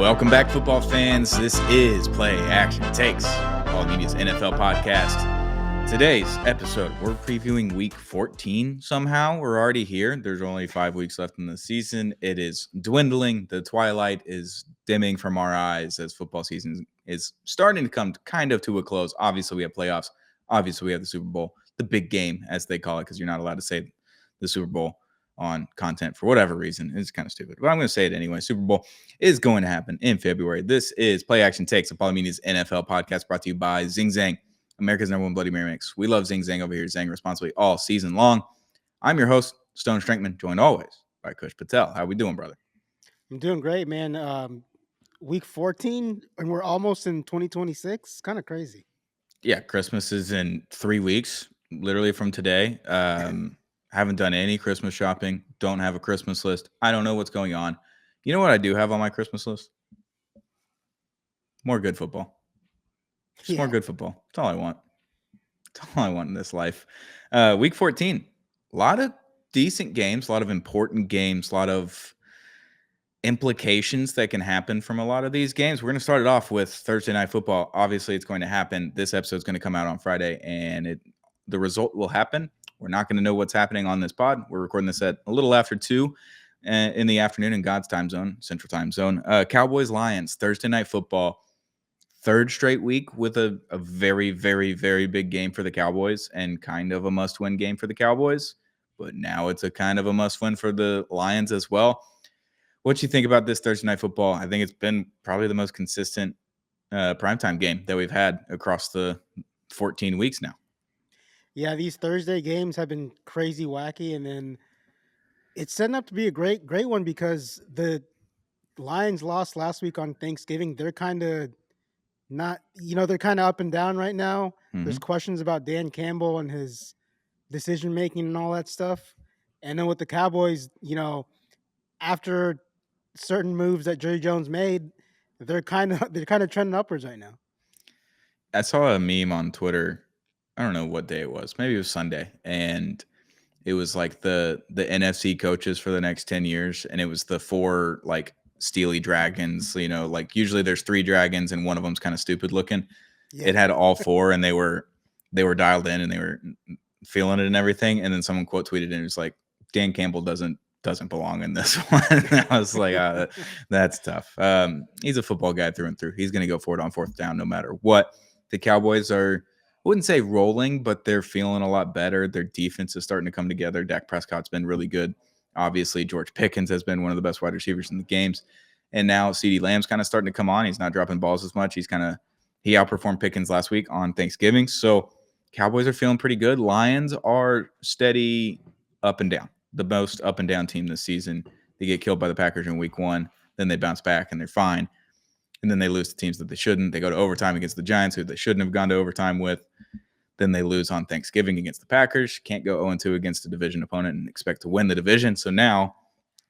Welcome back, football fans. This is Play Action Takes, All Media's NFL podcast. Today's episode, we're previewing week 14 somehow. We're already here. There's only 5 weeks left in the season. It is dwindling. The twilight is dimming from our eyes as football season is starting to come kind of to a close. Obviously, we have playoffs. Obviously, we have the Super Bowl, the big game, as they call it, because you're not allowed to say the Super Bowl on content for whatever reason. It's kind of stupid, but I'm going to say it anyway. Super Bowl is going to happen in February. This is Play Action Takes, a Polymedia's NFL podcast brought to you by Zing Zang, America's #1 Bloody Mary mix. We love Zing Zang over here, Zang responsibly all season long. I'm your host, Stone Strankman, joined always by Kush Patel. How we doing, brother? I'm doing great, man. Week 14, and we're almost in 2026. Kind of crazy. Yeah, Christmas is in 3 weeks, literally from today. Haven't done any Christmas shopping. Don't have a Christmas list. I don't know what's going on. You know what I do have on my Christmas list? More good football. Just more good football. That's all I want. That's all I want in this life. Week 14, a lot of decent games, a lot of important games, a lot of implications that can happen from a lot of these games. We're going to start it off with Thursday Night Football. Obviously, it's going to happen. This episode is going to come out on Friday, and the result will happen. We're not going to know what's happening on this pod. We're recording this at a little after 2 in the afternoon in God's time zone, Central Time Zone. Cowboys-Lions, Thursday Night Football. Third straight week with a very, very, very big game for the Cowboys and kind of a must-win game for the Cowboys. But now it's a kind of a must-win for the Lions as well. What you think about this Thursday Night Football? I think it's been probably the most consistent primetime game that we've had across the 14 weeks now. Yeah, these Thursday games have been crazy wacky, and then it's setting up to be a great one because the Lions lost last week on Thanksgiving. They're kind of not, they're kind of up and down right now. Mm-hmm. There's questions about Dan Campbell and his decision making and all that stuff. And then with the Cowboys, after certain moves that Jerry Jones made, they're kind of trending upwards right now. I saw a meme on Twitter. I don't know what day it was. Maybe it was Sunday, and it was like the NFC coaches for the next 10 years, and it was the 4 like steely dragons. Like usually there's 3 dragons, and one of them's kind of stupid looking. Yeah. It had all 4, and they were dialed in, and they were feeling it and everything. And then someone quote tweeted, and it was like, Dan Campbell doesn't belong in this one. I was like, that's tough. He's a football guy through and through. He's going to go for it on 4th down no matter what. The Cowboys are, I wouldn't say rolling, but they're feeling a lot better. Their defense is starting to come together. Dak Prescott's been really good. Obviously, George Pickens has been one of the best wide receivers in the games. And now CeeDee Lamb's kind of starting to come on. He's not dropping balls as much. He outperformed Pickens last week on Thanksgiving. So Cowboys are feeling pretty good. Lions are steady up and down. The most up and down team this season. They get killed by the Packers in week 1. Then they bounce back and they're fine. And then they lose to teams that they shouldn't. They go to overtime against the Giants, who they shouldn't have gone to overtime with. Then they lose on Thanksgiving against the Packers. Can't go 0-2 against a division opponent and expect to win the division. So now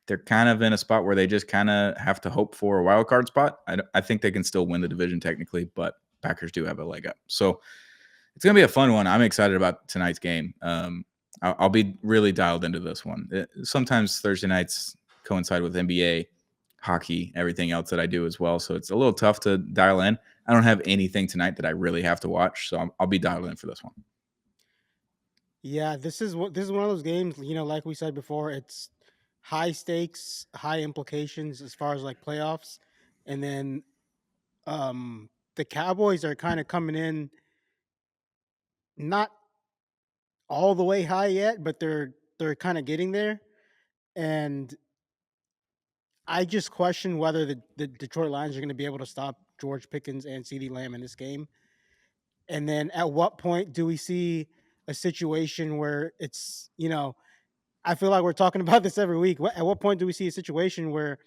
they're kind of in a spot where they just kind of have to hope for a wild card spot. I think they can still win the division technically, but Packers do have a leg up. So it's going to be a fun one. I'm excited about tonight's game. I'll be really dialed into this one. Sometimes Thursday nights coincide with NBA, hockey, everything else that I do as well. So it's a little tough to dial in. I don't have anything tonight that I really have to watch, so I'll be dialed in for this one. Yeah, this is one of those games, like we said before, it's high stakes, high implications as far as like playoffs. And then the Cowboys are kind of coming in not all the way high yet, but they're kind of getting there. And I just question whether the Detroit Lions are going to be able to stop George Pickens and CeeDee Lamb in this game. And then at what point do we see a situation where it's, I feel like we're talking about this every week. At what point do we see a situation where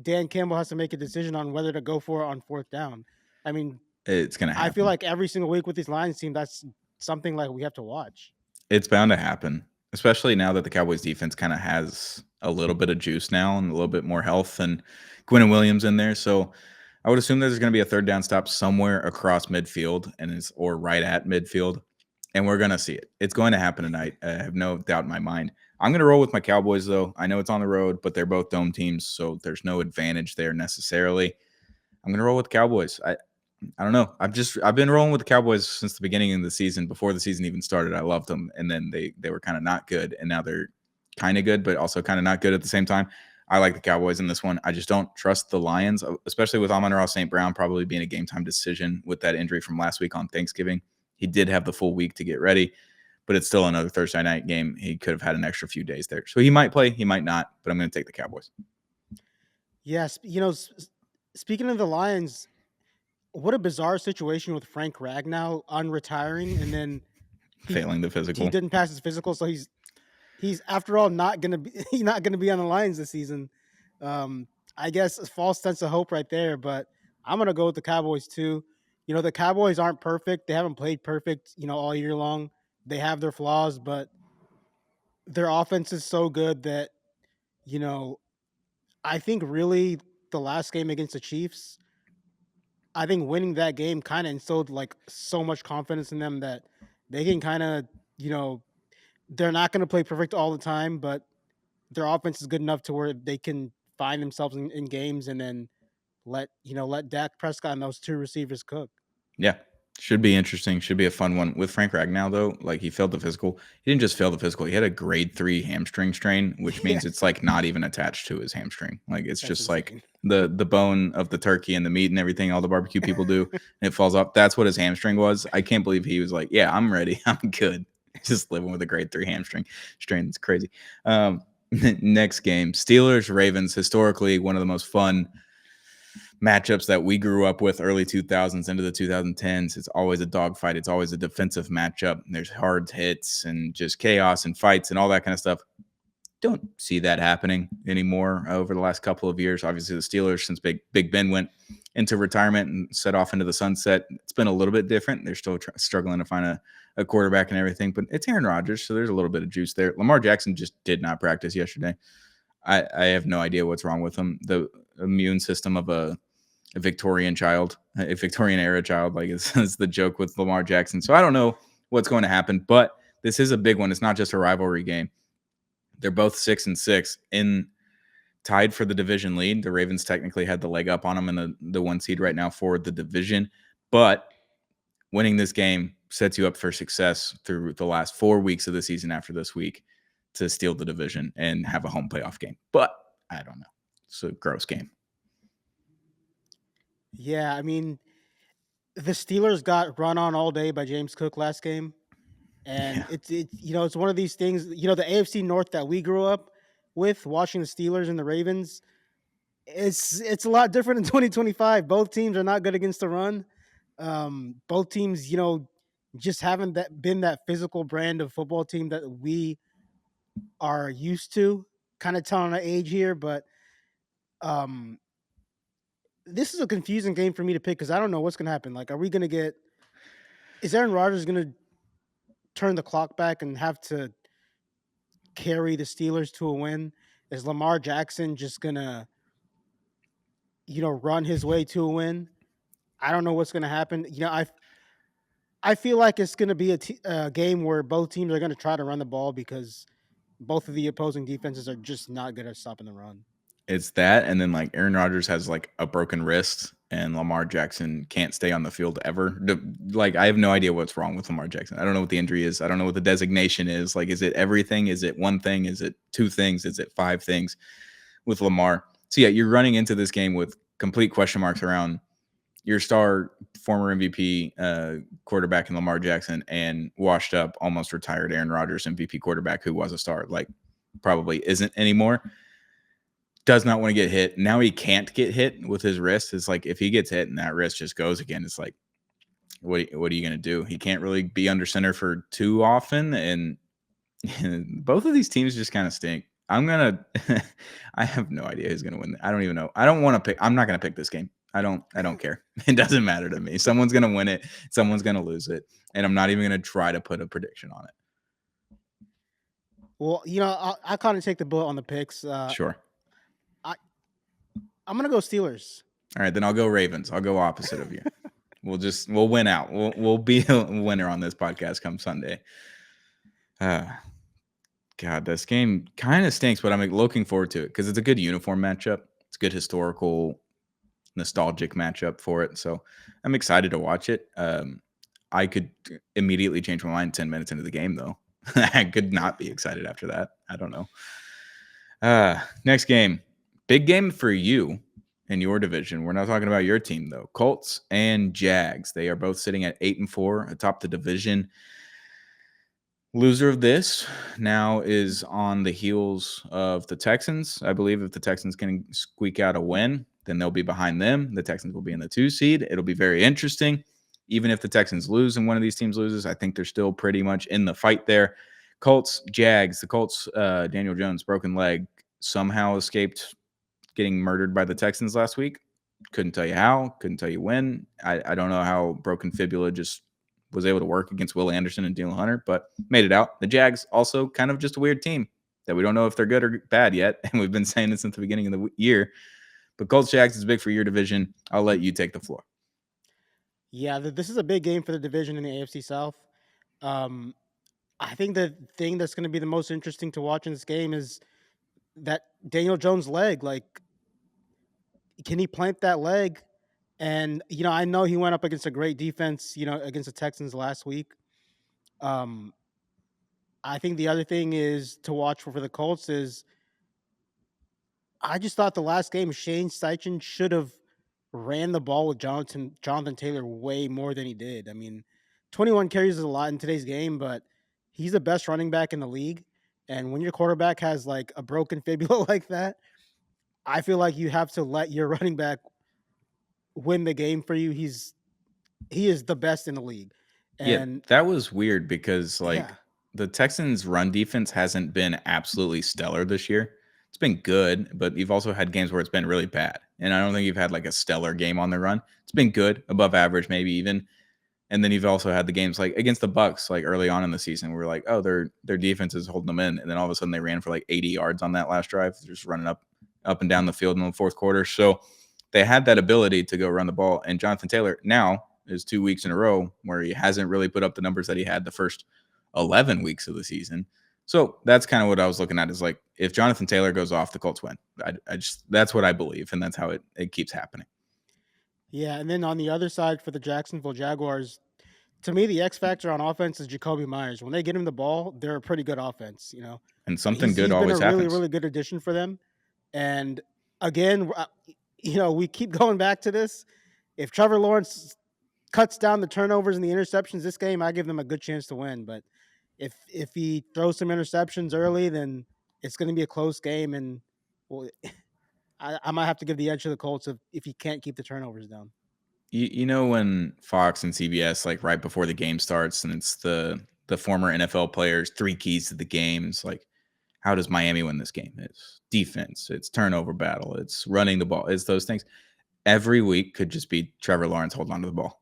Dan Campbell has to make a decision on whether to go for it on 4th down? I mean, it's going to happen. I feel like every single week with this Lions team, that's something like we have to watch. It's bound to happen, especially now that the Cowboys defense kind of has a little bit of juice now and a little bit more health, and Quinnen Williams in there. So I would assume there's going to be a 3rd down stop somewhere across midfield or right at midfield, and we're going to see it. It's going to happen tonight. I have no doubt in my mind. I'm going to roll with my Cowboys, though. I know it's on the road, but they're both dome teams, so there's no advantage there necessarily. I'm gonna roll with the Cowboys. I don't know. I've been rolling with the Cowboys since the beginning of the season. Before the season even started, I loved them, and then they were kind of not good, and now they're kind of good, but also kind of not good at the same time. I like the Cowboys in this one. I just don't trust the Lions, especially with Amon-Ra St. Brown probably being a game time decision with that injury from last week on Thanksgiving. He did have the full week to get ready, but it's still another Thursday night game. He could have had an extra few days there, so he might play, he might not, but I'm going to take the Cowboys. Yes, speaking of the Lions, what a bizarre situation with Frank Ragnow unretiring, and then Failing the he physical. didn't pass his physical, so he's after all not gonna be he's not gonna be on the Lions this season. I guess a false sense of hope right there, but I'm gonna go with the Cowboys too. The Cowboys aren't perfect; they haven't played perfect, all year long. They have their flaws, but their offense is so good that you know I think really the last game against the Chiefs, I think winning that game kind of instilled like so much confidence in them that they can kind of, they're not going to play perfect all the time, but their offense is good enough to where they can find themselves in games and then let Dak Prescott and those two receivers cook. Yeah. Should be interesting. Should be a fun one. With Frank Ragnow, though, like he failed the physical. He didn't just fail the physical. He had a grade 3 hamstring strain, which Yeah, means it's like not even attached to his hamstring. Like it's that's just like insane. the bone of the turkey and the meat and everything all the barbecue people do, and it falls off. That's what his hamstring was. I can't believe he was like, yeah, I'm ready. I'm good. Just living with a grade 3 hamstring strain. It's crazy. Next game, Steelers Ravens. Historically, one of the most fun matchups that we grew up with, early 2000s into the 2010s. It's always a dogfight. It's always a defensive matchup. There's hard hits and just chaos and fights and all that kind of stuff. Don't see that happening anymore over the last couple of years. Obviously, the Steelers, since Big Ben went into retirement and set off into the sunset, it's been a little bit different. They're still struggling to find a quarterback and everything, but it's Aaron Rodgers, so there's a little bit of juice there. Lamar Jackson just did not practice yesterday. I have no idea what's wrong with him. The immune system of a Victorian child, a Victorian era child, like is the joke with Lamar Jackson. So I don't know what's going to happen, but this is a big one. It's not just a rivalry game. They're both 6-6 in tied for the division lead. The Ravens technically had the leg up on them in the 1 seed right now for the division, but winning this game sets you up for success through the last 4 weeks of the season after this week to steal the division and have a home playoff game. But I don't know. It's a gross game. Yeah, I mean, the Steelers got run on all day by James Cook last game, and Yeah. it's one of these things. The AFC North that we grew up with, watching the Steelers and the Ravens. It's a lot different in 2025. Both teams are not good against the run. Both teams, just haven't been that physical brand of football team that we are used to. Kind of telling our age here, but um, this is a confusing game for me to pick because I don't know what's going to happen. Like, are we going to get? Is Aaron Rodgers going to turn the clock back and have to carry the Steelers to a win? Is Lamar Jackson just going to, run his way to a win? I don't know what's going to happen. I feel like it's going to be a game where both teams are going to try to run the ball because both of the opposing defenses are just not good at stopping the run. It's that, and then like Aaron Rodgers has like a broken wrist, and Lamar Jackson can't stay on the field ever. Like I have no idea what's wrong with Lamar Jackson. I don't know what the injury is. I don't know what the designation is. Like, is it everything? Is it one thing? Is it two things? Is it five things with Lamar? So yeah, you're running into this game with complete question marks around your star former MVP quarterback in Lamar Jackson and washed up, almost retired Aaron Rodgers MVP quarterback who was a star, like probably isn't anymore. Does not want to get hit. Now he can't get hit with his wrist. It's like if he gets hit and that wrist just goes again, it's like, what are you going to do? He can't really be under center for too often. And both of these teams just kind of stink. I have no idea who's going to win. I don't even know. I don't want to pick. I'm not going to pick this game. I don't care. It doesn't matter to me. Someone's going to win it. Someone's going to lose it. And I'm not even going to try to put a prediction on it. Well, I kind of take the bullet on the picks. Sure. I'm gonna go Steelers. All right, then I'll go Ravens. I'll go opposite of you. We'll win out. We'll be a winner on this podcast come Sunday. God, this game kind of stinks, but I'm looking forward to it because it's a good uniform matchup. It's good historical nostalgic matchup for it. So I'm excited to watch it. I could immediately change my mind 10 minutes into the game, though. I could not be excited after that. I don't know. Next game. Big game for you in your division. We're not talking about your team, though. Colts and Jags. They are both sitting at 8-4 atop the division. Loser of this now is on the heels of the Texans. I believe if the Texans can squeak out a win, then they'll be behind them. The Texans will be in the 2 seed. It'll be very interesting. Even if the Texans lose and one of these teams loses, I think they're still pretty much in the fight there. Colts, Jags. The Colts, Daniel Jones, broken leg, somehow escaped getting murdered by the Texans last week. Couldn't tell you how, couldn't tell you when. I don't know how broken fibula just was able to work against Will Anderson and Daniel Hunter, but made it out. The Jags also kind of just a weird team that we don't know if they're good or bad yet, and we've been saying it since the beginning of the year. But Colts Jags is big for your division. I'll let you take the floor. Yeah, this is a big game for the division in the AFC South. Um, I think the thing that's going to be the most interesting to watch in this game is that Daniel Jones leg. Like, can he plant that leg? And I know he went up against a great defense. Against the Texans last week. Um, I think the other thing is to watch for the Colts is I just thought the last game Shane Steichen should have ran the ball with Jonathan Taylor way more than he did. I mean, 21 carries is a lot in today's game, but he's the best running back in the league. And when your quarterback has like a broken fibula like that, I feel like you have to let your running back win the game for you. He is the best in the league. Yeah, And that was weird because yeah. the Texans' run defense hasn't been absolutely stellar this year. It's been good, but you've also had games where it's been really bad. And I don't think you've had like a stellar game on the run. It's been good, above average, maybe even. And then you've also had the games like against the Bucks, like early on in the season, where we're like, oh, their defense is holding them in, and then all of a sudden they ran for like 80 yards on that last drive, just running up and down the field in the fourth quarter. So they had that ability to go run the ball. And Jonathan Taylor now is 2 weeks in a row where he hasn't really put up the numbers that he had the first 11 weeks of the season. So that's kind of what I was looking at is like if Jonathan Taylor goes off, the Colts win. I just that's what I believe, and that's how it keeps happening. Yeah. And then on the other side for the Jacksonville Jaguars, to me, the X factor on offense is Jacoby Myers. When they get him the ball, they're a pretty good offense. And something He's good been a always really happens. really good addition for them. And again, we keep going back to this. If Trevor Lawrence cuts down the turnovers and the interceptions this game, I give them a good chance to win. But if he throws some interceptions early, then it's going to be a close game. And well, I might have to give the edge to the Colts if he can't keep the turnovers down. You know when Fox and CBS like right before the game starts and it's the former NFL players 3 keys to the game. It's like how does Miami win this game? It's defense, it's turnover battle, it's running the ball, it's those things. Every week could just be Trevor Lawrence holding on to the ball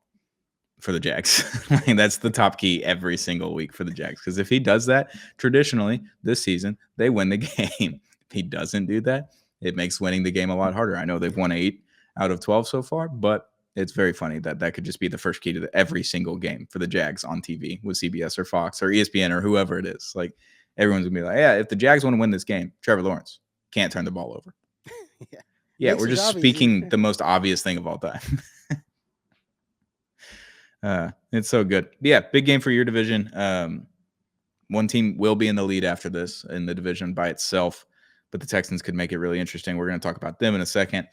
for the Jags. Like, that's the top key every single week for the Jags. Because if he does that, traditionally this season, they win the game. If he doesn't do that, it makes winning the game a lot harder. I know they've won 8 out of 12 so far, but it's very funny that that could just be the first key to every single game for the Jags on TV with CBS or Fox or ESPN or whoever it is. Like everyone's gonna be like, yeah, if the Jags want to win this game, Trevor Lawrence can't turn the ball over. Yeah, Yeah, makes we're the just job easier. speaking the most obvious thing of all time. It's so good. But yeah, big game for your division. One team will be in the lead after this in the division by itself, but the Texans could make it really interesting. We're going to talk about them in a second.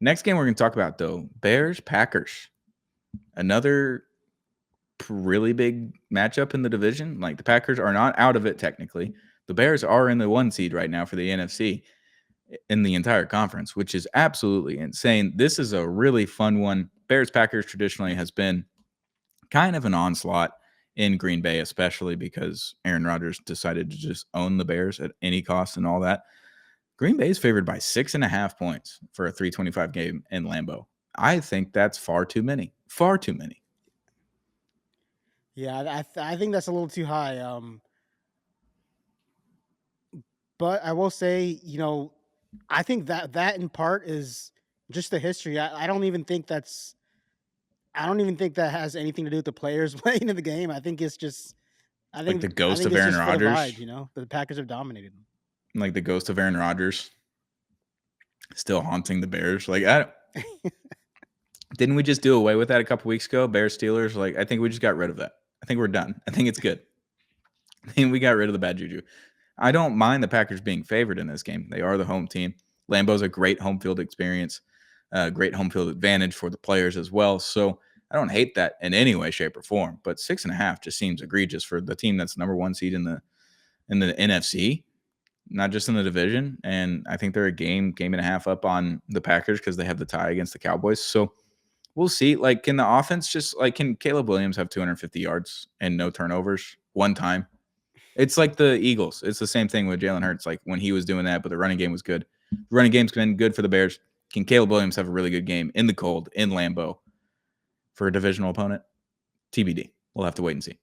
Next game we're going to talk about, though, Bears Packers. Another really big matchup in the division. Like the Packers are not out of it technically. The Bears are in the 1 seed right now for the NFC in the entire conference, which is absolutely insane. This is a really fun one. Bears Packers traditionally has been kind of an onslaught in Green Bay, especially because Aaron Rodgers decided to just own the Bears at any cost and all that. Green Bay is favored by 6.5 points for a 325 game in Lambeau. I think that's far too many. Far too many. Yeah, I think that's a little too high. But I will say, I think that in part is just the history. I don't even think that has anything to do with the players playing in the game. I think it's just Like the I ghost think of it's Aaron just for the Rodgers. vibes. The Packers have dominated them. Like the ghost of Aaron Rodgers still haunting the Bears. Like, I Didn't we just do away with that a couple weeks ago? Bears Steelers, like I think we just got rid of that. I think we're done. I think it's good. I think we got rid of the bad juju. I don't mind the Packers being favored in this game. They are the home team. Lambeau's a great home field experience, great home field advantage for the players as well. So I don't hate that in any way, shape, or form. But 6.5 just seems egregious for the team that's number one seed in the NFC, not just in the division. And I think they're a game and a half up on the Packers because they have the tie against the Cowboys. So we'll see. Like, can the offense can Caleb Williams have 250 yards and no turnovers one time? It's like the Eagles. It's the same thing with Jalen Hurts. Like when he was doing that, but the running game was good. The running game's been good for the Bears. Can Caleb Williams have a really good game in the cold in Lambeau for a divisional opponent? TBD. We'll have to wait and see.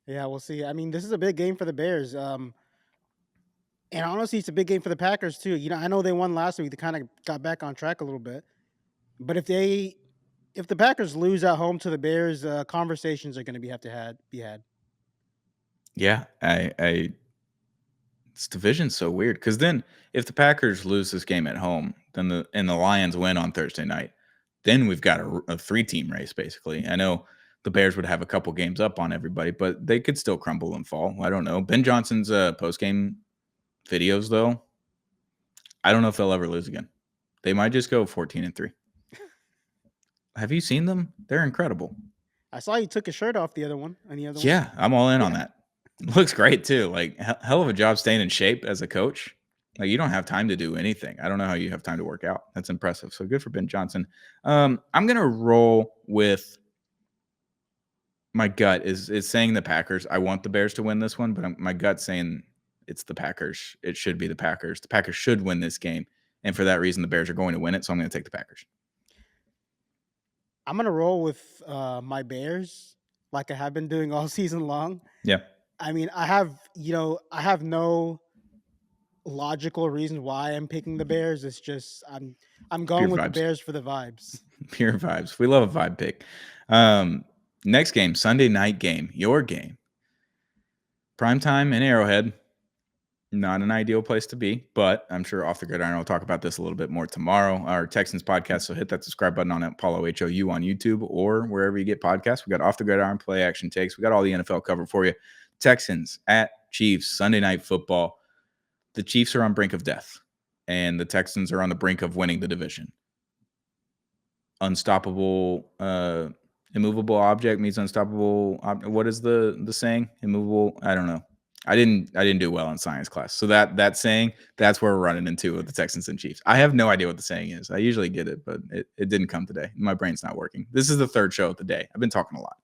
Yeah, we'll see. I mean, this is a big game for the Bears. And honestly, it's a big game for the Packers too. I know they won last week. They kind of got back on track a little bit. But if the Packers lose at home to the Bears, conversations are going to be had. Yeah, this division's so weird because then if the Packers lose this game at home, then the Lions win on Thursday night, then we've got a 3-team race basically. I know the Bears would have a couple games up on everybody, but they could still crumble and fall. I don't know. Ben Johnson's post game videos though, I don't know if they'll ever lose again. They might just go 14-3. Have you seen them? They're incredible. I saw you took his shirt off the other one. Any other one? Yeah, I'm all in on Yeah. that. Looks great too. Like hell of a job staying in shape as a coach. Like you don't have time to do anything. I don't know how you have time to work out. That's impressive. So good for Ben Johnson. I'm gonna roll with my gut is saying the Packers. I want the Bears to win this one, but my gut's saying it's the Packers. It should be the Packers. The Packers should win this game, and for that reason, the Bears are going to win it. So I'm going to take the Packers. I'm gonna roll with my Bears, like I have been doing all season long. Yeah, I mean, I have no logical reason why I'm picking the Bears. It's just I'm pure going with the vibes. Bears for the vibes. Pure vibes. We love a vibe pick. Next game, Sunday night game, your game. Primetime in Arrowhead. Not an ideal place to be, but I'm sure Off the Gridiron will talk about this a little bit more tomorrow. Our Texans podcast, so hit that subscribe button on Apollo HOU on YouTube or wherever you get podcasts. We got Off the Gridiron, play action takes. We got all the NFL covered for you. Texans at Chiefs, Sunday night football. The Chiefs are on brink of death, and the Texans are on the brink of winning the division. Unstoppable, immovable object means unstoppable. What is the saying? Immovable. I don't know. I didn't do well in science class. So that saying, that's where we're running into with the Texans and Chiefs. I have no idea what the saying is. I usually get it, but it didn't come today. My brain's not working. This is the third show of the day. I've been talking a lot.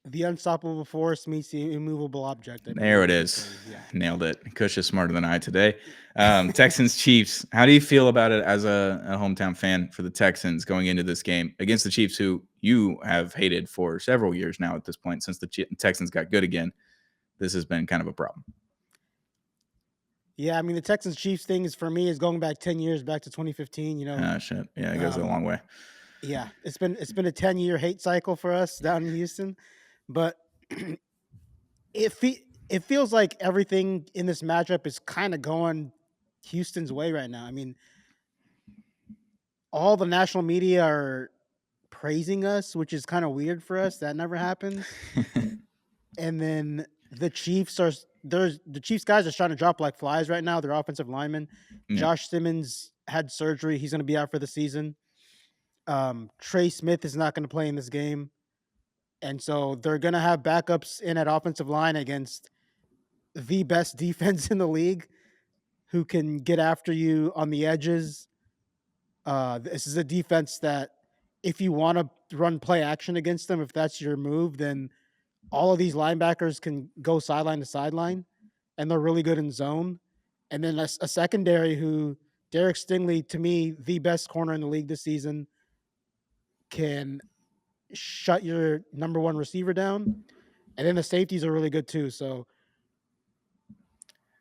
The unstoppable force meets the immovable object. There it is. Yeah. Nailed it. Kush is smarter than I today. Texans Chiefs. How do you feel about it as a hometown fan for the Texans going into this game against the Chiefs, who you have hated for several years now at this point since the Texans got good again? This has been kind of a problem. Yeah, I mean the Texans Chiefs thing is for me is going back 10 years back to 2015. Shit. Yeah, it goes a long way. Yeah, it's been a 10-year hate cycle for us down in Houston, but it feels like everything in this matchup is kind of going Houston's way right now. I mean, all the national media are praising us, which is kind of weird for us. That never happens. And then the Chiefs guys are trying to drop like flies right now. Their offensive linemen. Yeah. Josh Simmons had surgery. He's going to be out for the season. Trey Smith is not going to play in this game. And so they're going to have backups in at offensive line against the best defense in the league who can get after you on the edges. This is a defense that if you want to run play action against them, if that's your move, then all of these linebackers can go sideline to sideline, and they're really good in zone. And then a secondary who Derek Stingley, to me, the best corner in the league this season, can shut your number one receiver down. And then the safeties are really good too. So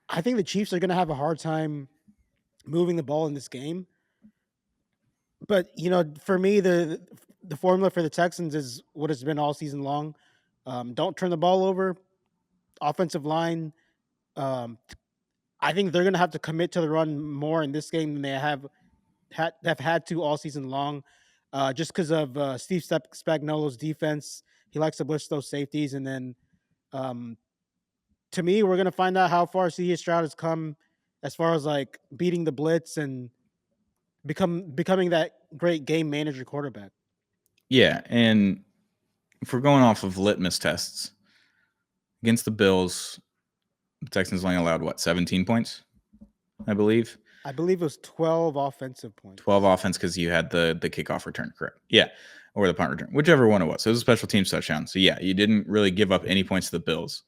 I think the Chiefs are going to have a hard time moving the ball in this game. But for me, the formula for the Texans is what it's been all season long. Don't turn the ball over. Offensive line. I think they're going to have to commit to the run more in this game than they have have had to all season long, just because of Steve Spagnuolo's defense. He likes to blitz those safeties, and then um, to me, we're gonna find out how far C.J. Stroud has come as far as like beating the blitz and becoming that great game manager quarterback. Yeah, and if we're going off of litmus tests against the Bills, the Texans only allowed what 17 points, I believe. I believe it was 12 offensive 12 points. offense because you had the kickoff return, correct? Yeah, or the punt return, whichever one it was. It was a special teams touchdown. So yeah, you didn't really give up any points to the Bills.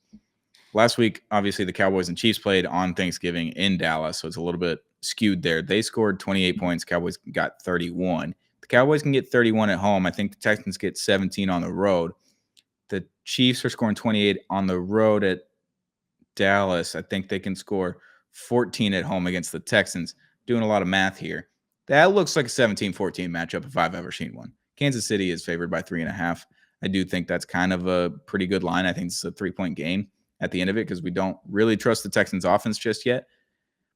Last week, obviously, the Cowboys and Chiefs played on Thanksgiving in Dallas, so it's a little bit skewed there. They scored 28 points. Cowboys got 31. The Cowboys can get 31 at home. I think the Texans get 17 on the road. The Chiefs are scoring 28 on the road at Dallas. I think they can score 14 at home against the Texans. Doing a lot of math here. That looks like a 17-14 matchup if I've ever seen one. Kansas City is favored by 3.5. I do think that's kind of a pretty good line. I think it's a 3-point game at the end of it because we don't really trust the Texans offense just yet,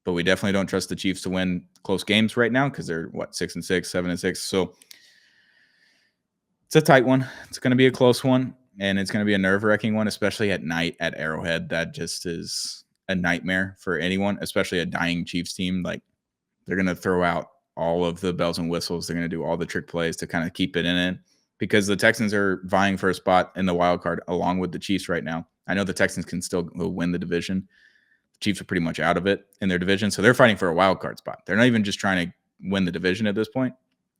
but we definitely don't trust the Chiefs to win close games right now because they're 6-6, 7-6. So it's a tight one. It's going to be a close one, and it's going to be a nerve-wracking one, especially at night at Arrowhead. That just is a nightmare for anyone, especially a dying Chiefs team. Like, they're going to throw out all of the bells and whistles. They're going to do all the trick plays to kind of keep it in it because the Texans are vying for a spot in the wild card along with the Chiefs right now. I know the Texans can still win the division. The Chiefs are pretty much out of it in their division, so they're fighting for a wild card spot. They're not even just trying to win the division at this point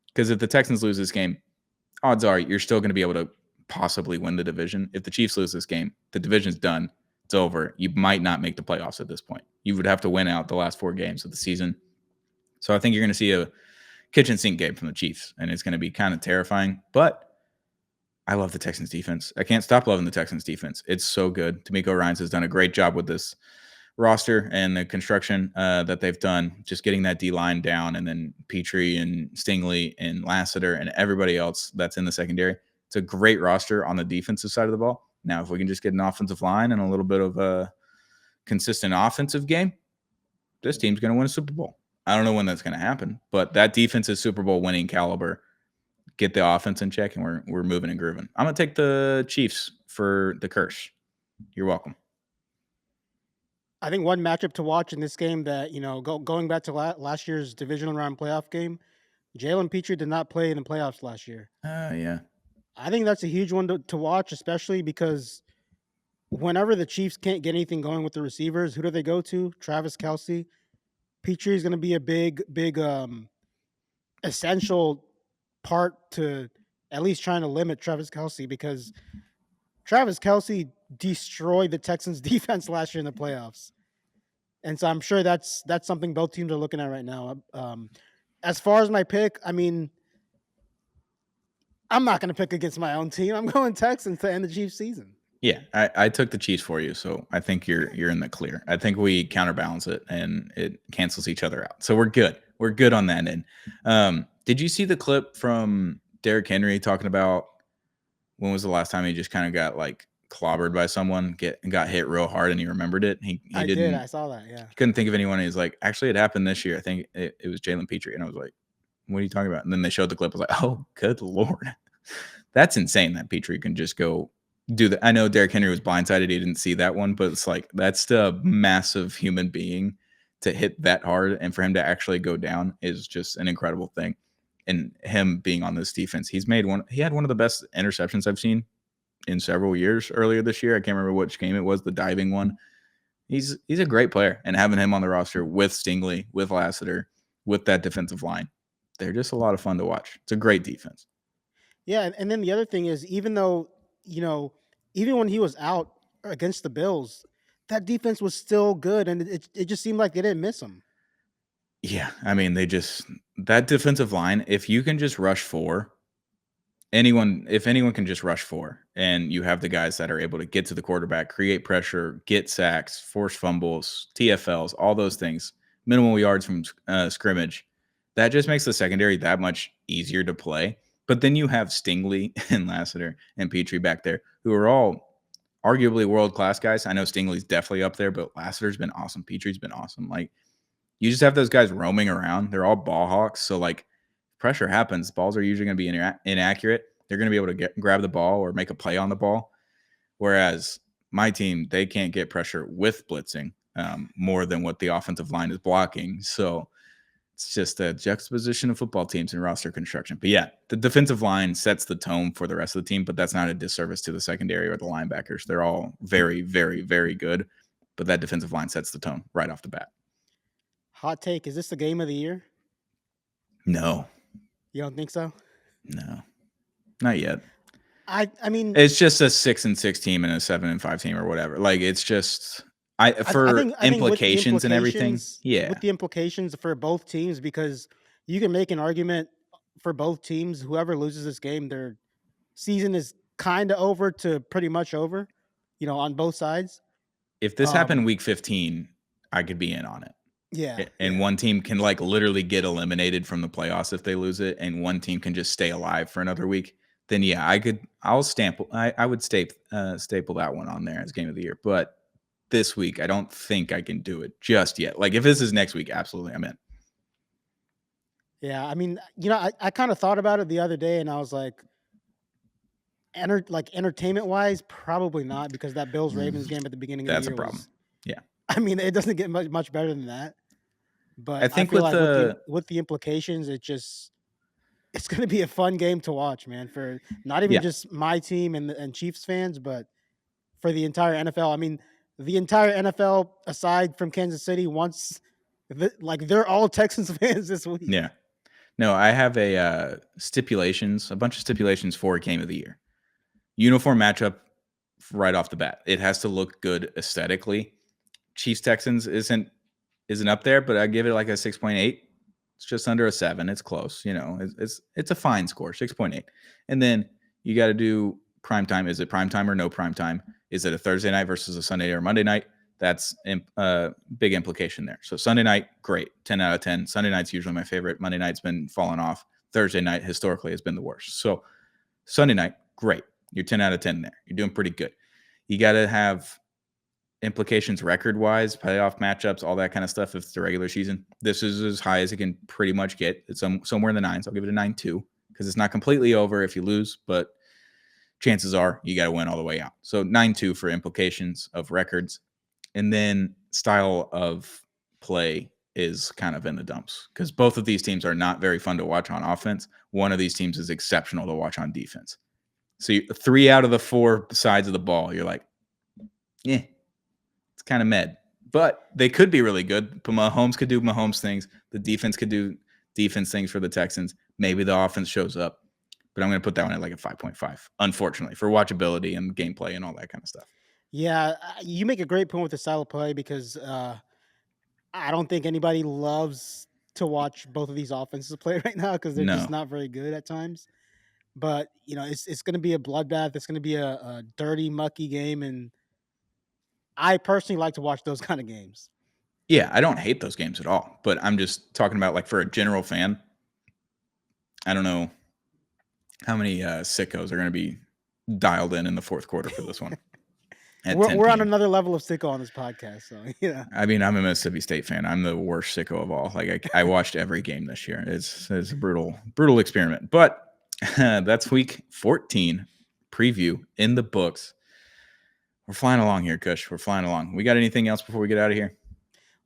because if the Texans lose this game, odds are you're still going to be able to possibly win the division. If the Chiefs lose this game, the division's done. It's over. You might not make the playoffs at this point. You would have to win out the last 4 games of the season. So I think you're going to see a kitchen sink game from the Chiefs, and it's going to be kind of terrifying. But I love the Texans defense. I can't stop loving the Texans defense. It's so good. D'Amico Ryans has done a great job with this roster and the construction that they've done, just getting that D line down, and then Petrie and Stingley and Lassiter and everybody else that's in the secondary. It's a great roster on the defensive side of the ball. Now, if we can just get an offensive line and a little bit of a consistent offensive game, this team's going to win a Super Bowl. I don't know when that's going to happen, but that defense is Super Bowl winning caliber. Get the offense in check, and we're moving and grooving. I'm going to take the Chiefs for the curse. You're welcome. I think one matchup to watch in this game that, going back to last year's divisional round playoff game, Jalen Petrie did not play in the playoffs last year. Yeah. I think that's a huge one to watch, especially because whenever the Chiefs can't get anything going with the receivers, who do they go to? Travis Kelce. Petrie is going to be a big essential part to at least trying to limit Travis Kelce because Travis Kelce destroyed the Texans defense last year in the playoffs. And so I'm sure that's something both teams are looking at right now. As far as my pick, I mean, I'm not going to pick against my own team. I'm going Texans to end the Chiefs season. Yeah, I took the Chiefs for you, so I think you're in the clear. I think we counterbalance it and it cancels each other out. So we're good. We're good on that end. Did you see the clip from Derrick Henry talking about when was the last time he just kind of got like clobbered by someone, got hit real hard, and he remembered it? He didn't. I saw that. Yeah, he couldn't think of anyone. He's like, actually, it happened this year. I think it was Jalen Petrie, and I was like, what are you talking about? And then they showed the clip. I was like, oh, good Lord. That's insane that Petrie can just go do that. I know Derrick Henry was blindsided. He didn't see that one, but it's like, that's the massive human being to hit that hard. And for him to actually go down is just an incredible thing. And him being on this defense, he had one of the best interceptions I've seen in several years earlier this year. I can't remember which game it was, the diving one. He's a great player, and having him on the roster with Stingley, with Lassiter, with that defensive line, they're just a lot of fun to watch. It's a great defense. yeah. And then the other thing is, even though even when he was out against the Bills, that defense was still good, and it just seemed like they didn't miss him. Yeah, I mean, that defensive line, if you can just rush 4, if anyone can just rush 4, and you have the guys that are able to get to the quarterback, create pressure, get sacks, force fumbles, TFLs, all those things, minimal yards from scrimmage, that just makes the secondary that much easier to play. But then you have Stingley and Lassiter and Petrie back there, who are all arguably world-class guys. I know Stingley's definitely up there, but Lassiter's been awesome. Petrie's been awesome. Like, You just have those guys roaming around. They're all ball hawks. So, like, pressure happens. Balls are usually going to be inaccurate. They're going to be able to grab the ball or make a play on the ball. Whereas my team, they can't get pressure with blitzing more than what the offensive line is blocking. So, it's just a juxtaposition of football teams and roster construction. But yeah, the defensive line sets the tone for the rest of the team, but that's not a disservice to the secondary or the linebackers. They're all very, very, very good. But that defensive line sets the tone right off the bat. Hot take: is this the game of the year? No. You don't think so? No. Not yet. I mean, it's just a 6-6 team and a 7-5 team or whatever. Like, it's just I for think implications and everything. Yeah. with the implications for both teams, because you can make an argument for both teams. Whoever loses this game, their season is kind of over to pretty much over. On both sides. If this happened week 15, I could be in on it. Yeah. And one team can like literally get eliminated from the playoffs if they lose it, and one team can just stay alive for another week. Then yeah, I would staple that one on there as game of the year. But this week, I don't think I can do it just yet. Like, if this is next week, absolutely, I'm in. Yeah, I mean, I kind of thought about it the other day, and I was like, entertainment wise, probably not, because that Bills Ravens game at the beginning of the year That's a problem. Yeah. I mean, it doesn't get much better than that. But I think feel with like with the implications, it's going to be a fun game to watch, man. For not even just my team and Chiefs fans, but for the entire NFL. I mean, the entire NFL, aside from Kansas City, they're all Texans fans this week. Yeah. No, I have a bunch of stipulations for a game of the year. Uniform matchup right off the bat. It has to look good aesthetically. Chiefs Texans isn't up there, but I give it like a 6.8. It's just under a 7. It's close. It's a fine score, 6.8. And then you got to do prime time. Is it prime time or no prime time? Is it a Thursday night versus a Sunday or Monday night? That's a big implication there. So Sunday night, great, 10 out of 10. Sunday night's usually my favorite. Monday night's been falling off. Thursday night historically has been the worst. So Sunday night, great. You're 10 out of 10 there. You're doing pretty good. You got to have implications record-wise, playoff matchups, all that kind of stuff. If it's the regular season, this is as high as it can pretty much get. It's somewhere in the 9s. I'll give it a 9.2 because it's not completely over if you lose, but chances are you got to win all the way out. So 9.2 for implications of records. And then style of play is kind of in the dumps because both of these teams are not very fun to watch on offense. One of these teams is exceptional to watch on defense. So 3 out of the 4 sides of the ball, you're like, yeah, it's kind of med. But they could be really good. Mahomes could do Mahomes things. The defense could do defense things for the Texans. Maybe the offense shows up. But I'm going to put that one at like a 5.5, unfortunately, for watchability and gameplay and all that kind of stuff. Yeah, you make a great point with the style of play because I don't think anybody loves to watch both of these offenses play right now because they're just not very good at times. But it's going to be a bloodbath. It's going to be a dirty, mucky game, and I personally like to watch those kind of games. Yeah, I don't hate those games at all, but I'm just talking about like for a general fan. I don't know how many sickos are going to be dialed in the fourth quarter for this one. We're on another level of sicko on this podcast, so yeah. I mean, I'm a Mississippi State fan. I'm the worst sicko of all. Like I watched every game this year. It's a brutal experiment. But that's week 14 preview in the books. We're flying along here, Kush. We're flying along. We got anything else before we get out of here?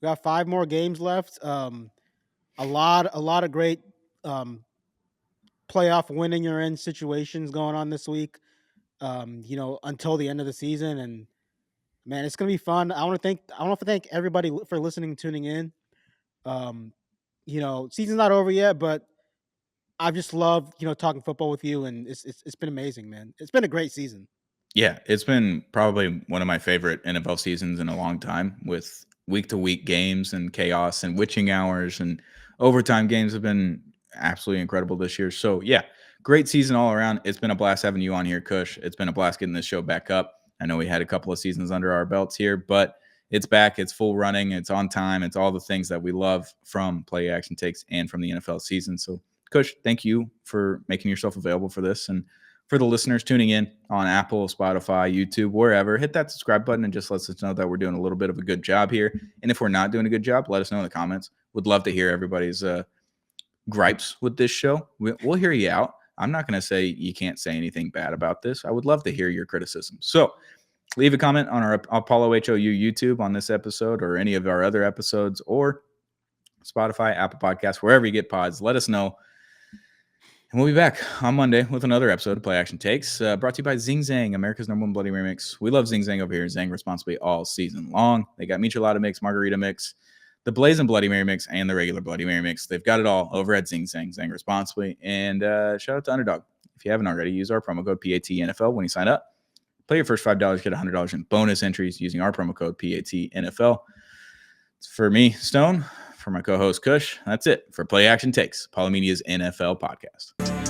We got 5 more games left. A lot of great playoff winning you're in situations going on this week. Until the end of the season, and man, it's gonna be fun. I want to thank everybody for listening and tuning in. Season's not over yet, but I've just loved talking football with you, and it's been amazing, man. It's been a great season. Yeah, it's been probably one of my favorite NFL seasons in a long time, with week-to-week games and chaos and witching hours and overtime games have been absolutely incredible this year. So yeah, great season all around. It's been a blast having you on here, Kush. It's been a blast getting this show back up. I know we had a couple of seasons under our belts here, but it's back. It's full running. It's on time. It's all the things that we love from Play Action Takes and from the NFL season. So Kush, thank you for making yourself available for this. And for the listeners tuning in on Apple, Spotify, YouTube, wherever, hit that subscribe button and just let us know that we're doing a little bit of a good job here. And if we're not doing a good job, let us know in the comments. would love to hear everybody's gripes with this show. We'll hear you out. I'm not going to say you can't say anything bad about this. I would love to hear your criticism. So leave a comment on our Apollo HOU YouTube on this episode or any of our other episodes, or Spotify, Apple Podcasts, wherever you get pods. Let us know. And we'll be back on Monday with another episode of Play Action Takes, brought to you by Zing Zang, America's #1 Bloody Mary mix. We love Zing Zang over here. Zang responsibly all season long. They got Michelada mix, Margarita mix, the Blazing Bloody Mary mix, and the regular Bloody Mary mix. They've got it all over at Zing Zang. Zang responsibly. And shout out to Underdog. If you haven't already, use our promo code PATNFL when you sign up. Play your first $5, get $100 in bonus entries using our promo code PATNFL. It's for me, Stone. For my co-host Kush, that's it for Play Action Takes, Apollo Media's NFL podcast.